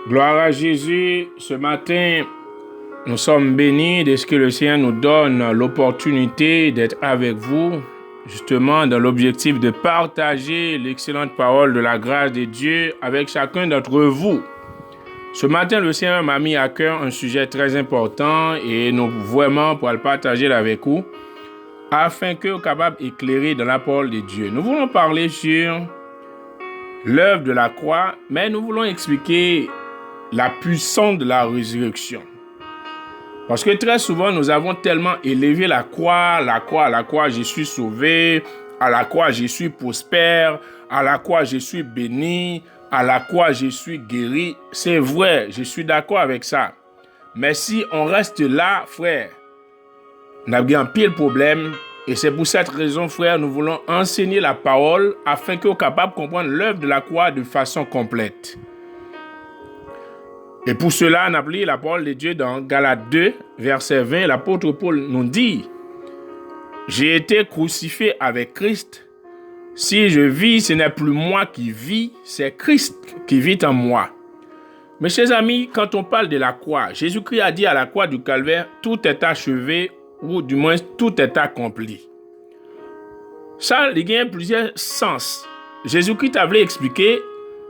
Gloire à Jésus. Ce matin, nous sommes bénis de ce que le Seigneur nous donne l'opportunité d'être avec vous, justement dans l'objectif de partager l'excellente parole de la grâce de Dieu avec chacun d'entre vous. Ce matin, le Seigneur m'a mis à cœur un sujet très important et nous vraiment pour le partager avec vous afin que vous capable d'éclairer dans la parole de Dieu. Nous voulons parler sur l'œuvre de la croix, mais nous voulons expliquer la puissance de la résurrection. Parce que très souvent, nous avons tellement élevé la croix, je suis sauvé, à la croix, je suis prospère, à la croix, je suis béni, à la croix, je suis guéri. C'est vrai, je suis d'accord avec ça. Mais si on reste là, frère, on a bien pile problème. Et c'est pour cette raison, frère, nous voulons enseigner la parole afin que vous soyez capable de comprendre l'œuvre de la croix de façon complète. Et pour cela, on a appris la parole de Dieu dans Galates 2, verset 20. L'apôtre Paul nous dit « J'ai été crucifié avec Christ. Si je vis, ce n'est plus moi qui vis, c'est Christ qui vit en moi. » Mes chers amis, quand on parle de la croix, Jésus-Christ a dit à la croix du calvaire « Tout est achevé » ou du moins tout est accompli. Ça, il y a plusieurs sens. Jésus-Christ avait expliqué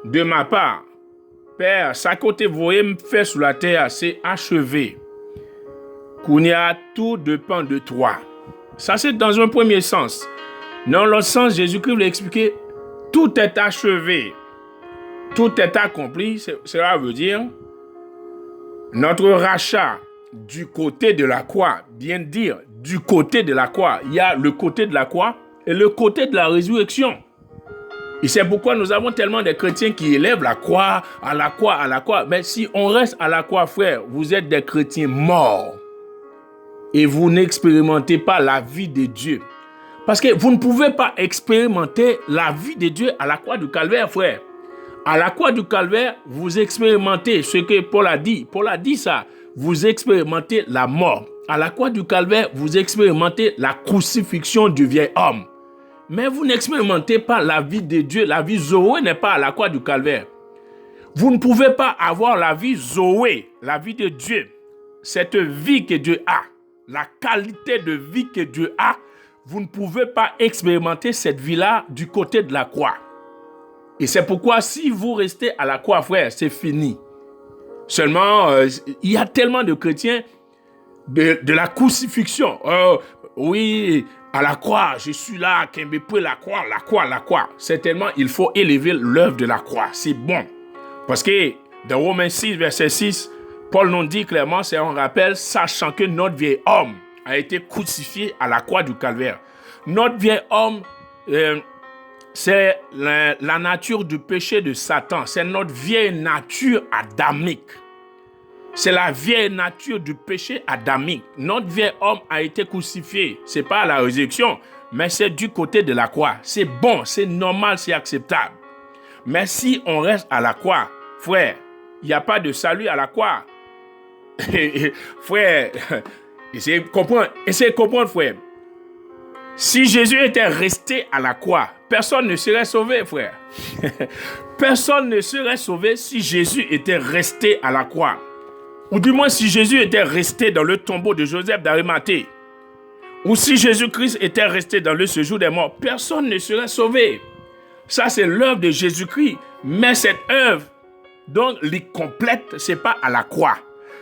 de ma part, Père, ça côté vous voyez me faire sur la terre, c'est achevé. Qu'on y a tout dépend de toi. Ça, c'est dans un premier sens. Dans l'autre sens, Jésus-Christ voulait expliquer tout est achevé, tout est accompli. Cela veut dire notre rachat du côté de la croix, bien dire du côté de la croix. Il y a le côté de la croix et le côté de la résurrection. Et c'est pourquoi nous avons tellement de chrétiens qui élèvent la croix, à la croix, à la croix. Mais si on reste à la croix, frère, vous êtes des chrétiens morts. Et vous n'expérimentez pas la vie de Dieu. Parce que vous ne pouvez pas expérimenter la vie de Dieu à la croix du calvaire, frère. À la croix du calvaire, vous expérimentez ce que Paul a dit. Paul a dit ça. Vous expérimentez la mort. À la croix du calvaire, vous expérimentez la crucifixion du vieil homme. Mais vous n'expérimentez pas la vie de Dieu. La vie Zoé n'est pas à la croix du calvaire. Vous ne pouvez pas avoir la vie Zoé, la vie de Dieu. Cette vie que Dieu a, la qualité de vie que Dieu a, vous ne pouvez pas expérimenter cette vie-là du côté de la croix. Et c'est pourquoi si vous restez à la croix, frère, c'est fini. Seulement, il y a tellement de chrétiens de la crucifixion. Oui, à la croix, je suis là, la croix. Certainement, il faut élever l'œuvre de la croix. C'est bon. Parce que dans Romains 6, verset 6, Paul nous dit clairement, c'est un rappel, sachant que notre vieil homme a été crucifié à la croix du calvaire. Notre vieil homme, c'est la nature du péché de Satan. C'est notre vieille nature adamique. C'est la vieille nature du péché adamique. Notre vieil homme a été crucifié. Ce n'est pas à la résurrection, mais c'est du côté de la croix. C'est bon, c'est normal, c'est acceptable. Mais si on reste à la croix, frère, il n'y a pas de salut à la croix. Frère, essayez de comprendre, frère. Si Jésus était resté à la croix, personne ne serait sauvé, frère. Personne ne serait sauvé si Jésus était resté à la croix. Ou du moins si Jésus était resté dans le tombeau de Joseph d'Arimathée. Ou si Jésus-Christ était resté dans le séjour des morts, personne ne serait sauvé. Ça, c'est l'œuvre de Jésus-Christ. Mais cette œuvre, donc, elle complète, ce n'est pas à la croix.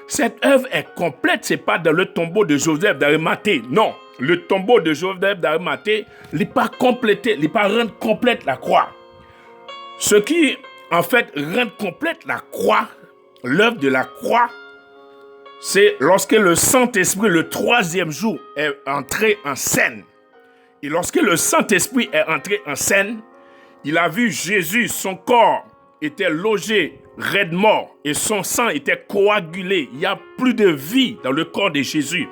Cette œuvre est complète, ce n'est pas dans le tombeau de Joseph d'Arimathée. Non, le tombeau de Joseph d'Arimathée n'est pas complété, il n'est pas rendre complète la croix. Ce qui, en fait, rend complète la croix, l'œuvre de la croix, c'est lorsque le Saint-Esprit, le troisième jour, est entré en scène. Et lorsque le Saint-Esprit est entré en scène, il a vu Jésus, son corps était logé, raide mort, et son sang était coagulé. Il n'y a plus de vie dans le corps de Jésus.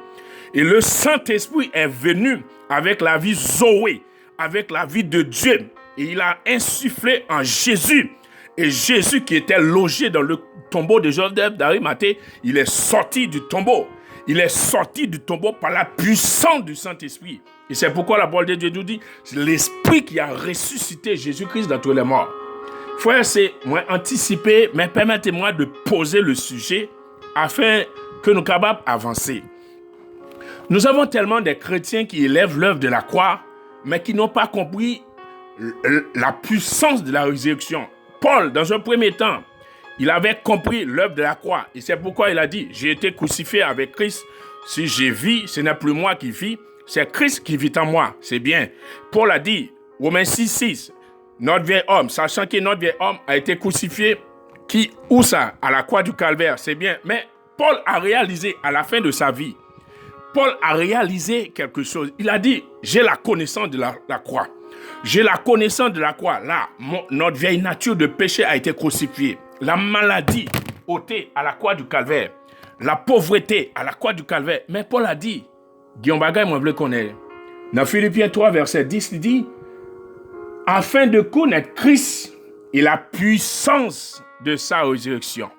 Et le Saint-Esprit est venu avec la vie Zoé, avec la vie de Dieu. Et il a insufflé en Jésus. Et Jésus qui était logé dans le tombeau de Joseph d'Arimathée, il est sorti du tombeau. Il est sorti du tombeau par la puissance du Saint-Esprit. Et c'est pourquoi la parole de Dieu nous dit, c'est l'Esprit qui a ressuscité Jésus-Christ d'entre les morts. Frère, c'est moi anticiper, mais permettez-moi de poser le sujet afin que nous soyons capables d'avancer. Nous avons tellement de chrétiens qui élèvent l'œuvre de la croix, mais qui n'ont pas compris la puissance de la résurrection. Paul, dans un premier temps, il avait compris l'œuvre de la croix. Et c'est pourquoi il a dit, j'ai été crucifié avec Christ. Si je vis, ce n'est plus moi qui vis, c'est Christ qui vit en moi. C'est bien. Paul a dit, Romains 6:6, notre vieil homme, sachant que notre vieil homme a été crucifié, où ça? À la croix du calvaire, c'est bien. Mais Paul a réalisé à la fin de sa vie, Paul a réalisé quelque chose. Il a dit, j'ai la connaissance de la croix. J'ai la connaissance de la croix. Là, notre vieille nature de péché a été crucifiée. La maladie ôtée à la croix du calvaire. La pauvreté à la croix du calvaire. Mais Paul a dit, Guillaume Bagay, moi, je le connais. Dans Philippiens 3, verset 10, il dit, afin de connaître Christ et la puissance de sa résurrection.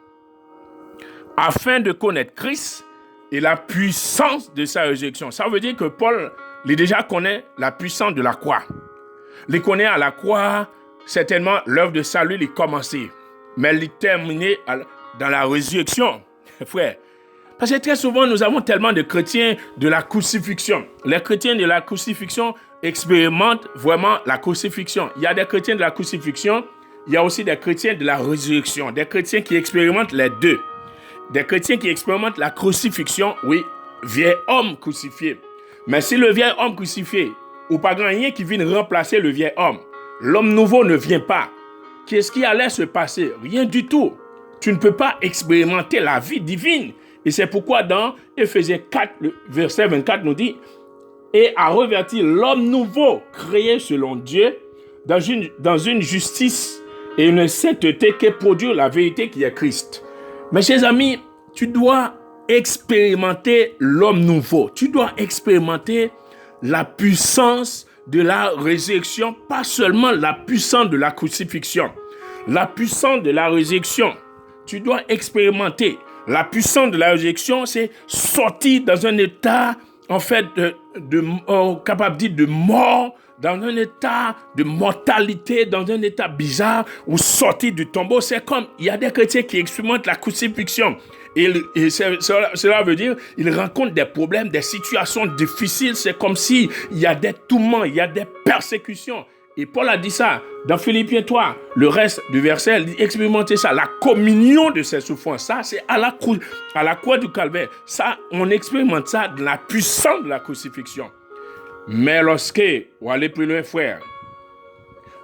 Afin de connaître Christ et la puissance de sa résurrection. Ça veut dire que Paul, il déjà connaît la puissance de la croix. Il connaît à la croix, certainement, l'œuvre de salut, il est commencé. Mais il est terminé dans la résurrection, frère. Parce que très souvent, nous avons tellement de chrétiens de la crucifixion. Les chrétiens de la crucifixion expérimentent vraiment la crucifixion. Il y a des chrétiens de la crucifixion, il y a aussi des chrétiens de la résurrection. Des chrétiens qui expérimentent les deux. Des chrétiens qui expérimentent la crucifixion, oui, vieil homme crucifié. Mais si le vieil homme crucifié, ou pas grand rien qui vient remplacer le vieil homme, l'homme nouveau ne vient pas. Qu'est-ce qui allait se passer? Rien du tout. Tu ne peux pas expérimenter la vie divine. Et c'est pourquoi dans Éphésiens 4, le verset 24 nous dit, et à revêtir l'homme nouveau créé selon Dieu dans une justice et une sainteté qui produit la vérité qui est Christ. Mes chers amis, tu dois expérimenter l'homme nouveau. Tu dois expérimenter la puissance de la résurrection, pas seulement la puissance de la crucifixion. La puissance de la résurrection, tu dois expérimenter. La puissance de la résurrection, c'est sortir dans un état, en fait, capable de dire de mort, dans un état de mortalité, dans un état bizarre, ou sortir du tombeau. C'est comme, il y a des chrétiens qui expérimentent la crucifixion. Et cela veut dire, ils rencontrent des problèmes, des situations difficiles. C'est comme s'il y a des tourments, il y a des persécutions. Et Paul a dit ça dans Philippiens 3. Le reste du verset, il dit expérimenter ça, la communion de ces souffrances. Ça, c'est à la croix du calvaire. Ça, on expérimente ça de la puissance de la crucifixion. Mais lorsque, on va aller plus loin, frère,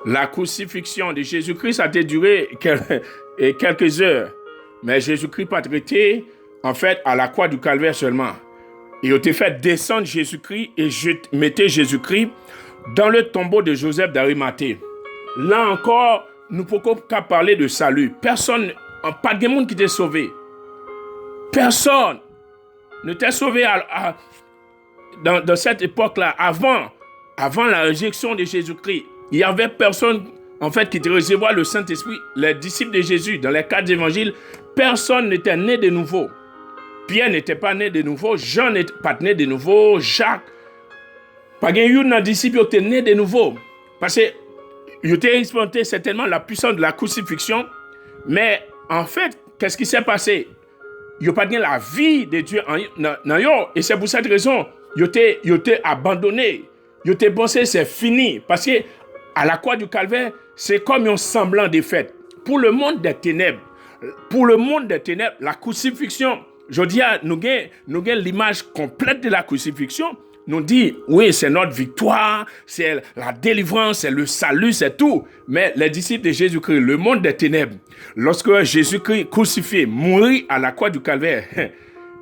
la crucifixion de Jésus-Christ a duré quelques heures. Mais Jésus-Christ pas traité, en fait, à la croix du calvaire seulement. Il a été fait descendre Jésus-Christ et mettez Jésus-Christ dans le tombeau de Joseph d'Arimathée. Là encore, nous ne pouvons pas parler de salut. Personne, pas de monde qui t'est sauvé. Personne ne t'est sauvé dans cette époque-là. Avant la résurrection de Jésus-Christ, il n'y avait personne, en fait, qui te recevait le Saint-Esprit. Les disciples de Jésus, dans les 4 évangiles, personne n'était né de nouveau. Pierre n'était pas né de nouveau. Jean n'était pas né de nouveau. Jacques. Pas un disciple qui était né de nouveau. Parce qu'il était expérimenté certainement la puissance de la crucifixion. Mais en fait, qu'est-ce qui s'est passé? Il n'y a pas de la vie de Dieu dans eux. Et c'est pour cette raison, il était abandonné. Il était pensé c'est fini. Parce que à la croix du calvaire, c'est comme un semblant de fête. Pour le monde des ténèbres, la crucifixion, je dis, nous avons l'image complète de la crucifixion. Nous dit, oui, c'est notre victoire, c'est la délivrance, c'est le salut, c'est tout. Mais les disciples de Jésus-Christ, le monde des ténèbres, lorsque Jésus-Christ crucifié, mourit à la croix du calvaire,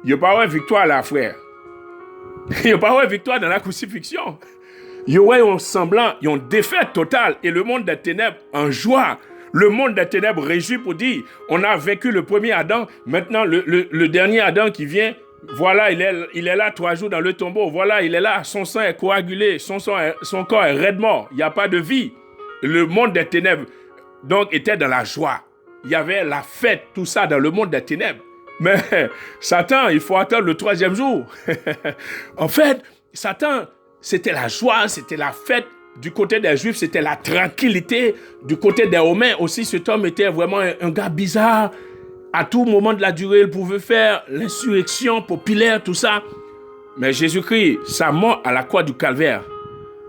il n'y a pas de victoire là, frère. Il n'y a pas de victoire dans la crucifixion. Il y a un semblant, il y a une défaite totale. Et le monde des ténèbres en joie. Le monde des ténèbres réjouit pour dire, on a vaincu le premier Adam, maintenant le dernier Adam qui vient, voilà, il est là 3 jours dans le tombeau. Voilà, il est là. Son sang est coagulé. Son corps est raide mort. Il n'y a pas de vie. Le monde des ténèbres, donc, était dans la joie. Il y avait la fête, tout ça dans le monde des ténèbres. Mais Satan, il faut attendre le 3e jour. En fait, Satan, c'était la joie, c'était la fête. du côté des Juifs, c'était la tranquillité. Du côté des Romains aussi, cet homme était vraiment un gars bizarre. À tout moment de la durée, il pouvait faire l'insurrection populaire, tout ça. Mais Jésus-Christ, sa mort à la croix du Calvaire,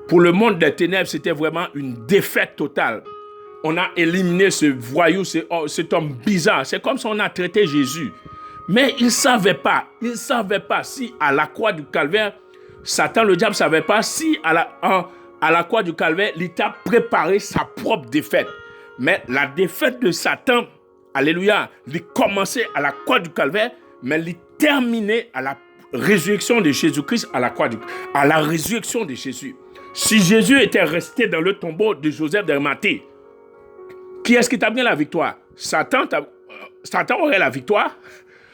pour le monde des ténèbres, c'était vraiment une défaite totale. On a éliminé ce voyou, cet homme bizarre. C'est comme si on a traité Jésus. Mais il ne savait pas si à la croix du Calvaire, Satan, le diable, ne savait pas si à la croix du Calvaire, il t'a préparé sa propre défaite. Mais la défaite de Satan, alléluia, il commençait à la croix du Calvaire, mais il terminait à la résurrection de Jésus-Christ à la résurrection de Jésus. Si Jésus était resté dans le tombeau de Joseph d'Arimathée, qui est-ce qui t'a donné la victoire? Satan aurait la victoire.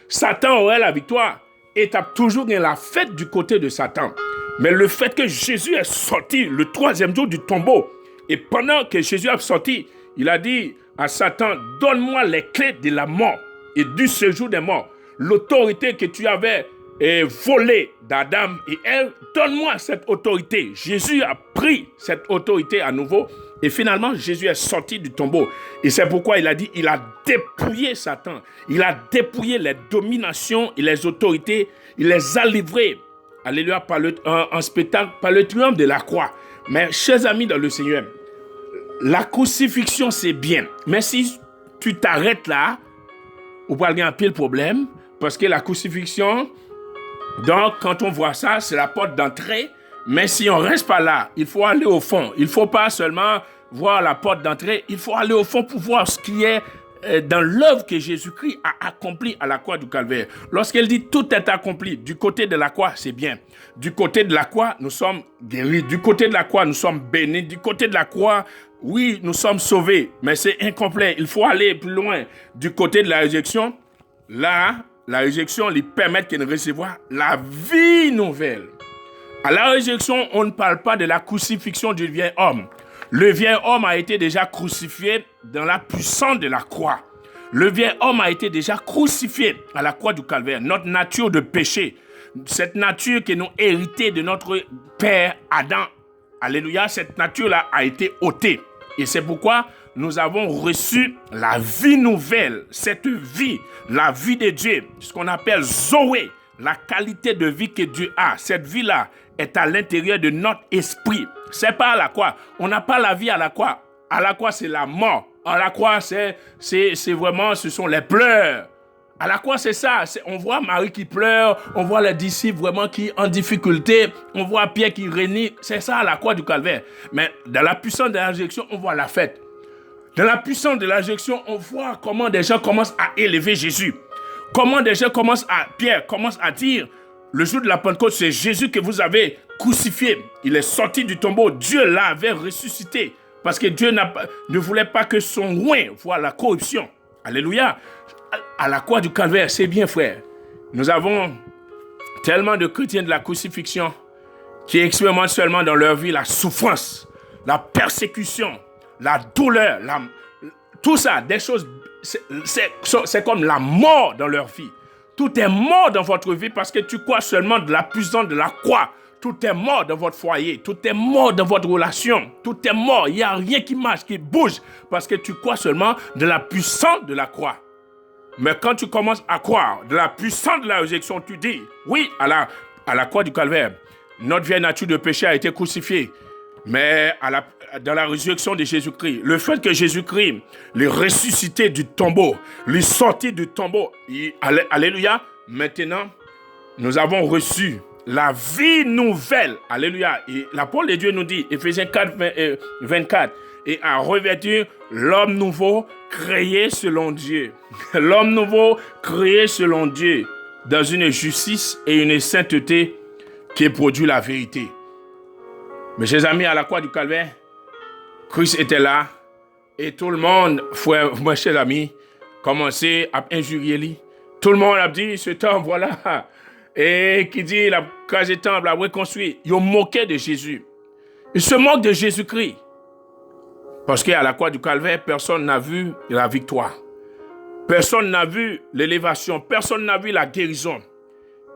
Satan aurait la victoire. Et tu as toujours gagné la fête du côté de Satan. Mais le fait que Jésus est sorti le 3e jour du tombeau, et pendant que Jésus est sorti, il a dit à Satan, donne-moi les clés de la mort et du séjour des morts. L'autorité que tu avais volée d'Adam et Ève, donne-moi cette autorité. Jésus a pris cette autorité à nouveau. Et finalement, Jésus est sorti du tombeau. Et c'est pourquoi il a dit, il a dépouillé Satan. Il a dépouillé les dominations et les autorités. Il les a livrées, alléluia, en spectacle, par le triomphe de la croix. Mais, chers amis dans le Seigneur, la crucifixion, c'est bien. Mais si tu t'arrêtes là, on va avoir un pile problème. Parce que la crucifixion, donc, quand on voit ça, c'est la porte d'entrée. Mais si on ne reste pas là, il faut aller au fond. Il ne faut pas seulement voir la porte d'entrée. Il faut aller au fond pour voir ce qui est dans l'œuvre que Jésus-Christ a accomplie à la croix du Calvaire. Lorsqu'il dit tout est accompli, du côté de la croix, c'est bien. Du côté de la croix, nous sommes guéris. Du côté de la croix, nous sommes bénis. Du côté de la croix, oui, nous sommes sauvés. Mais c'est incomplet. Il faut aller plus loin. Du côté de la résurrection, là, la résurrection lui permet de recevoir la vie nouvelle. À la résurrection, on ne parle pas de la crucifixion du vieil homme. Le vieil homme a été déjà crucifié dans la puissance de la croix. Le vieil homme a été déjà crucifié à la croix du Calvaire. Notre nature de péché, cette nature que nous héritons de notre père Adam, alléluia, cette nature-là a été ôtée. Et c'est pourquoi nous avons reçu la vie nouvelle, cette vie, la vie de Dieu, ce qu'on appelle Zoé, la qualité de vie que Dieu a. Cette vie-là est à l'intérieur de notre esprit. C'est pas à la croix. On n'a pas la vie à la croix. À la croix, c'est la mort. À la croix, c'est vraiment, ce sont les pleurs. À la croix, c'est ça. On voit Marie qui pleure, on voit les disciples vraiment qui en difficulté, on voit Pierre qui renie. C'est ça à la croix du Calvaire. Mais dans la puissance de la résurrection, on voit la fête. Dans la puissance de la résurrection, on voit comment des gens commencent à élever Jésus. Comment des gens Pierre commence à dire, le jour de la Pentecôte, c'est Jésus que vous avez crucifié. Il est sorti du tombeau. Dieu l'avait ressuscité. Parce que Dieu ne voulait pas que son oint voie la corruption. Alléluia. À la croix du Calvaire, c'est bien, frère. Nous avons tellement de chrétiens de la crucifixion qui expérimentent seulement dans leur vie la souffrance, la persécution, la douleur, tout ça, des choses, c'est comme la mort dans leur vie. Tout est mort dans votre vie parce que tu crois seulement de la puissance de la croix. Tout est mort dans votre foyer. Tout est mort dans votre relation. Tout est mort. Il n'y a rien qui marche, qui bouge parce que tu crois seulement de la puissance de la croix. Mais quand tu commences à croire de la puissance de la résurrection, tu dis, oui, à la croix du Calvaire, notre vieille nature de péché a été crucifiée. Mais dans la résurrection de Jésus-Christ, le fait que Jésus-Christ l'ait ressuscité du tombeau, l'ait sorti du tombeau, alléluia, maintenant, nous avons reçu la vie nouvelle, alléluia. Et la parole de Dieu nous dit, Éphésiens 4, 24, et à revêtir l'homme nouveau créé selon Dieu. L'homme nouveau créé selon Dieu, dans une justice et une sainteté qui produit la vérité. Mes chers amis, à la croix du Calvaire, Christ était là et tout le monde, mes chers amis, commençait à injurier lui. Tout le monde a dit, ce temple, voilà, et qui dit, la case du temple, la reconstruit. Ils ont moqué de Jésus. Ils se moquent de Jésus-Christ. Parce qu'à la croix du Calvaire, personne n'a vu la victoire. Personne n'a vu l'élévation. Personne n'a vu la guérison.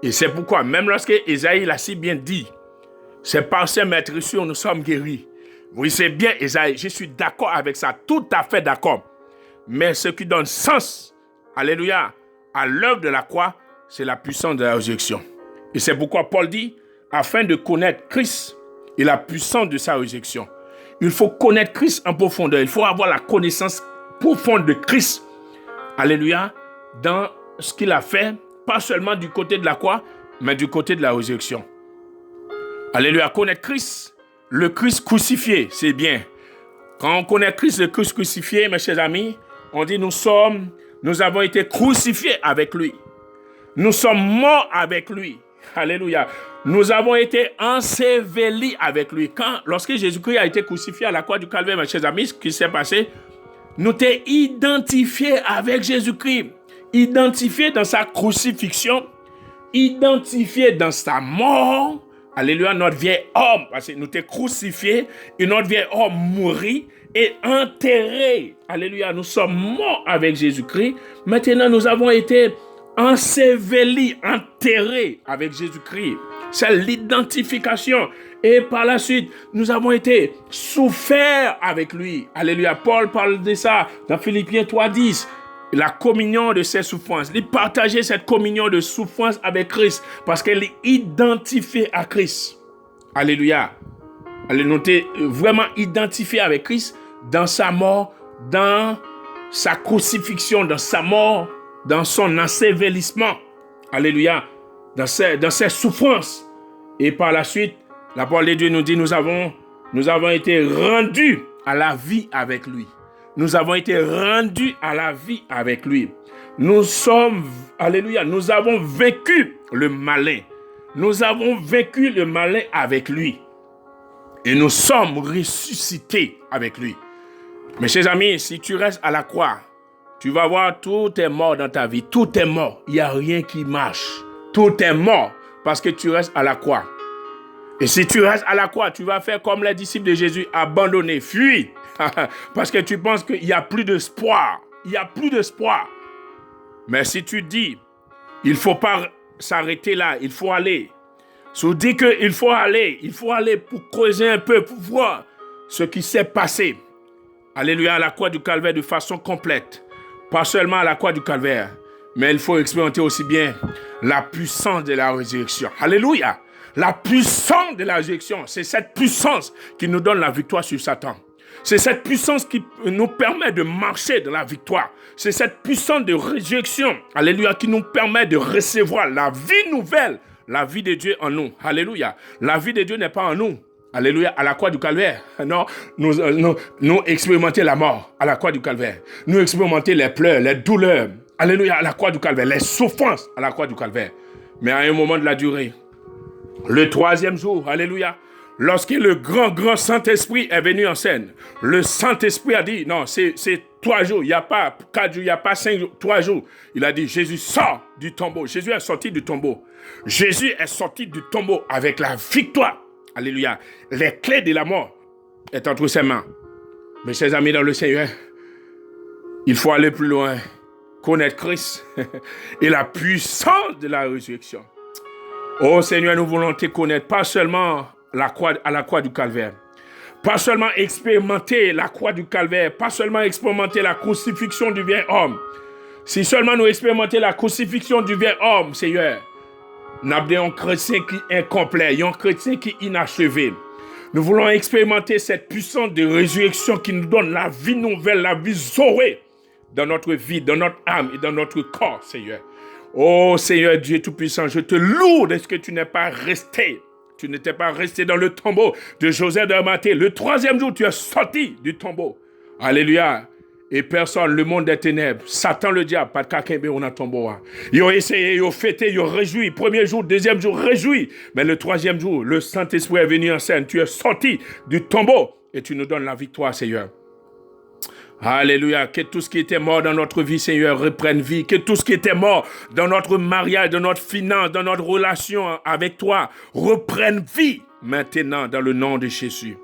Et c'est pourquoi, même lorsque Ésaïe l'a si bien dit, c'est par ces maîtresses nous sommes guéris. Oui, c'est bien, Esaïe, je suis d'accord avec ça, tout à fait d'accord. Mais ce qui donne sens, alléluia, à l'œuvre de la croix, c'est la puissance de la résurrection. Et c'est pourquoi Paul dit, afin de connaître Christ et la puissance de sa résurrection, il faut connaître Christ en profondeur. Il faut avoir la connaissance profonde de Christ, alléluia, dans ce qu'il a fait, pas seulement du côté de la croix, mais du côté de la résurrection. Alléluia, connaître Christ, le Christ crucifié, c'est bien. Quand on connaît Christ, le Christ crucifié, mes chers amis, on dit nous avons été crucifiés avec lui. Nous sommes morts avec lui. Alléluia. Nous avons été ensevelis avec lui. Lorsque Jésus-Christ a été crucifié à la croix du Calvaire, mes chers amis, ce qui s'est passé, nous t'es identifiés avec Jésus-Christ. Identifiés dans sa crucifixion, identifiés dans sa mort. Alléluia, notre vieil homme, parce que nous t'es crucifiés et notre vieil homme mourit et enterré. Alléluia, nous sommes morts avec Jésus-Christ. Maintenant, nous avons été ensevelis, enterrés avec Jésus-Christ. C'est l'identification. Et par la suite, nous avons été soufferts avec lui. Alléluia, Paul parle de ça dans Philippiens 3:10. La communion de ses souffrances. Il partageait cette communion de souffrance avec Christ parce qu'elle est identifiée à Christ. Alléluia. Elle est vraiment identifiée avec Christ dans sa mort, dans sa crucifixion, dans sa mort, dans son ensevelissement. Alléluia. Dans ses souffrances. Et par la suite, la parole de Dieu nous dit nous avons été rendus à la vie avec lui. Nous avons été rendus à la vie avec lui. Nous avons vaincu le malin. Nous avons vaincu le malin avec lui. Et nous sommes ressuscités avec lui. Mes chers amis, si tu restes à la croix, tu vas voir tout est mort dans ta vie. Tout est mort. Il n'y a rien qui marche. Tout est mort parce que tu restes à la croix. Et si tu restes à la croix, tu vas faire comme les disciples de Jésus, abandonner, fuir. Parce que tu penses qu'il n'y a plus d'espoir. Il n'y a plus d'espoir. Mais si tu dis, il ne faut pas s'arrêter là, il faut aller. Si tu dis qu'il faut aller pour creuser un peu, pour voir ce qui s'est passé. Alléluia, à la croix du Calvaire de façon complète. Pas seulement à la croix du Calvaire, mais il faut expérimenter aussi bien la puissance de la résurrection. Alléluia. La puissance de la résurrection, c'est cette puissance qui nous donne la victoire sur Satan. C'est cette puissance qui nous permet de marcher dans la victoire. C'est cette puissance de résurrection, alléluia, qui nous permet de recevoir la vie nouvelle, la vie de Dieu en nous. Alléluia. La vie de Dieu n'est pas en nous. Alléluia, à la croix du Calvaire. Non, nous expérimentons la mort à la croix du Calvaire. Nous expérimentons les pleurs, les douleurs. Alléluia, à la croix du Calvaire. Les souffrances à la croix du Calvaire. Mais à un moment de la durée, le troisième jour, alléluia, lorsque le grand Saint-Esprit est venu en scène, le Saint-Esprit a dit, non, c'est 3 jours, il n'y a pas 4 jours, il n'y a pas 5 jours, 3 jours. Il a dit, Jésus sort du tombeau. Jésus est sorti du tombeau. Jésus est sorti du tombeau avec la victoire. Alléluia. Les clés de la mort est entre ses mains. Mes chers amis dans le Seigneur, il faut aller plus loin, connaître Christ et la puissance de la résurrection. Oh Seigneur, nous voulons te connaître, pas seulement à la croix du Calvaire, pas seulement expérimenter la croix du Calvaire, pas seulement expérimenter la crucifixion du vieil homme. Si seulement nous expérimentons la crucifixion du vieil homme, Seigneur, nous avons un chrétien qui est incomplet, un chrétien qui est inachevé. Nous voulons expérimenter cette puissance de résurrection qui nous donne la vie nouvelle, la vie zorée dans notre vie, dans notre âme et dans notre corps, Seigneur. Oh Seigneur Dieu Tout-Puissant, je te loue de ce que tu n'es pas resté. Tu n'étais pas resté dans le tombeau de Joseph d'Arimathée. Le 3e jour, tu es sorti du tombeau. Alléluia. Et personne, le monde des ténèbres, Satan le diable, pas de kakembe, on a tombeau. Ils ont essayé, ils ont fêté, ils ont réjoui. 1er jour, 2e jour, réjoui. Mais le 3e jour, le Saint-Esprit est venu en scène. Tu es sorti du tombeau et tu nous donnes la victoire, Seigneur. Alléluia, que tout ce qui était mort dans notre vie, Seigneur, reprenne vie. Que tout ce qui était mort dans notre mariage, dans notre finance, dans notre relation avec toi, reprenne vie maintenant dans le nom de Jésus.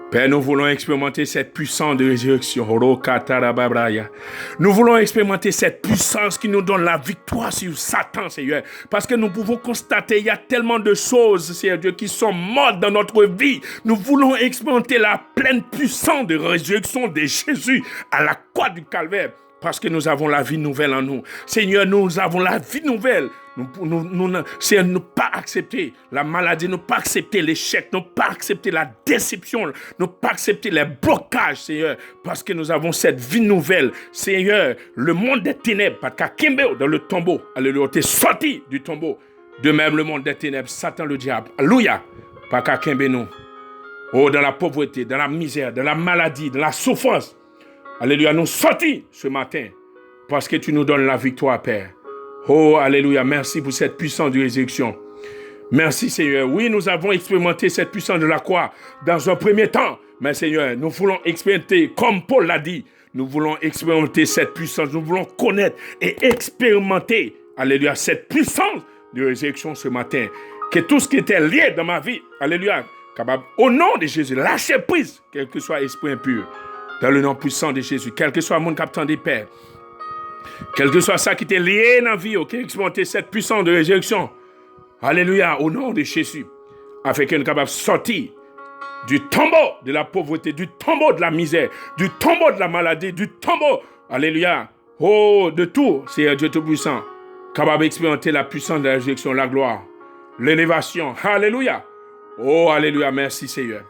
Père, nous voulons expérimenter cette puissance de résurrection. Nous voulons expérimenter cette puissance qui nous donne la victoire sur Satan, Seigneur. Parce que nous pouvons constater, il y a tellement de choses, Seigneur Dieu, qui sont mortes dans notre vie. Nous voulons expérimenter la pleine puissance de résurrection de Jésus à la croix du Calvaire. Parce que nous avons la vie nouvelle en nous. Seigneur, nous avons la vie nouvelle. Seigneur, ne pas accepter la maladie, ne pas accepter l'échec, ne pas accepter la déception, ne pas accepter les blocages, Seigneur, parce que nous avons cette vie nouvelle. Seigneur, le monde des ténèbres, parce qu'à Kimbo, dans le tombeau, alléluia, tu es sorti du tombeau. De même, le monde des ténèbres, Satan, le diable, alléluia, parce qu'à Kimbo, nous, oh, dans la pauvreté, dans la misère, dans la maladie, dans la souffrance, alléluia, nous sortis ce matin, parce que tu nous donnes la victoire, Père. Oh, alléluia, merci pour cette puissance de résurrection. Merci, Seigneur. Oui, nous avons expérimenté cette puissance de la croix dans un premier temps. Mais, Seigneur, nous voulons expérimenter, comme Paul l'a dit, nous voulons expérimenter cette puissance. Nous voulons connaître et expérimenter, alléluia, cette puissance de résurrection ce matin. Que tout ce qui était lié dans ma vie, alléluia, capable, au nom de Jésus, lâcher prise, quel que soit l'esprit impur, dans le nom puissant de Jésus, quel que soit mon capitaine des pères, quel que soit ça qui était lié dans la vie, qui a expérimenté cette puissance de résurrection. Alléluia, au nom de Jésus. Afin que nous soyons capables de sortir du tombeau de la pauvreté, du tombeau de la misère, du tombeau de la maladie, du tombeau, alléluia, oh, de tout, c'est Dieu Tout-Puissant. Capable d'expérimenter la puissance de la résurrection, la gloire, l'élévation. Alléluia. Oh, alléluia, merci Seigneur.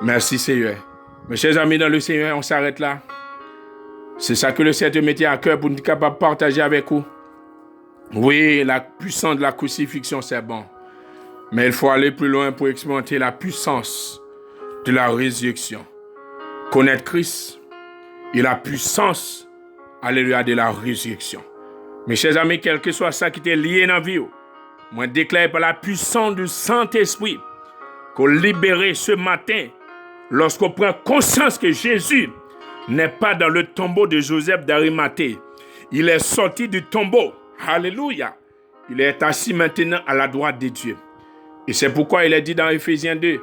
Merci Seigneur. Mes chers amis dans le Seigneur, on s'arrête là. C'est ça que le Seigneur te mettait à cœur pour nous capable de partager avec vous. Oui, la puissance de la crucifixion, c'est bon. Mais il faut aller plus loin pour expérimenter la puissance de la résurrection. Connaître Christ et la puissance, alléluia, de la résurrection. Mes chers amis, quel que soit ça qui t'est lié dans la vie, moi déclare par la puissance du Saint-Esprit qu'on libère ce matin lorsqu'on prend conscience que Jésus n'est pas dans le tombeau de Joseph d'Arimathée. Il est sorti du tombeau. Alléluia. Il est assis maintenant à la droite de Dieu. Et c'est pourquoi il est dit dans Éphésiens 2,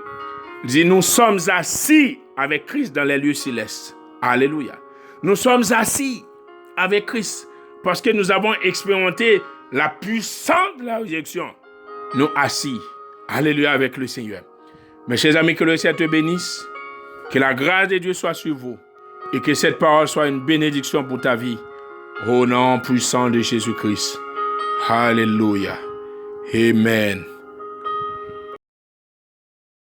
il dit, nous sommes assis avec Christ dans les lieux célestes. Alléluia. Nous sommes assis avec Christ parce que nous avons expérimenté la puissance de la résurrection. Nous assis. Alléluia avec le Seigneur. Mes chers amis, que le Seigneur te bénisse. Que la grâce de Dieu soit sur vous. Et que cette parole soit une bénédiction pour ta vie. Au nom puissant de Jésus-Christ. Alléluia. Amen.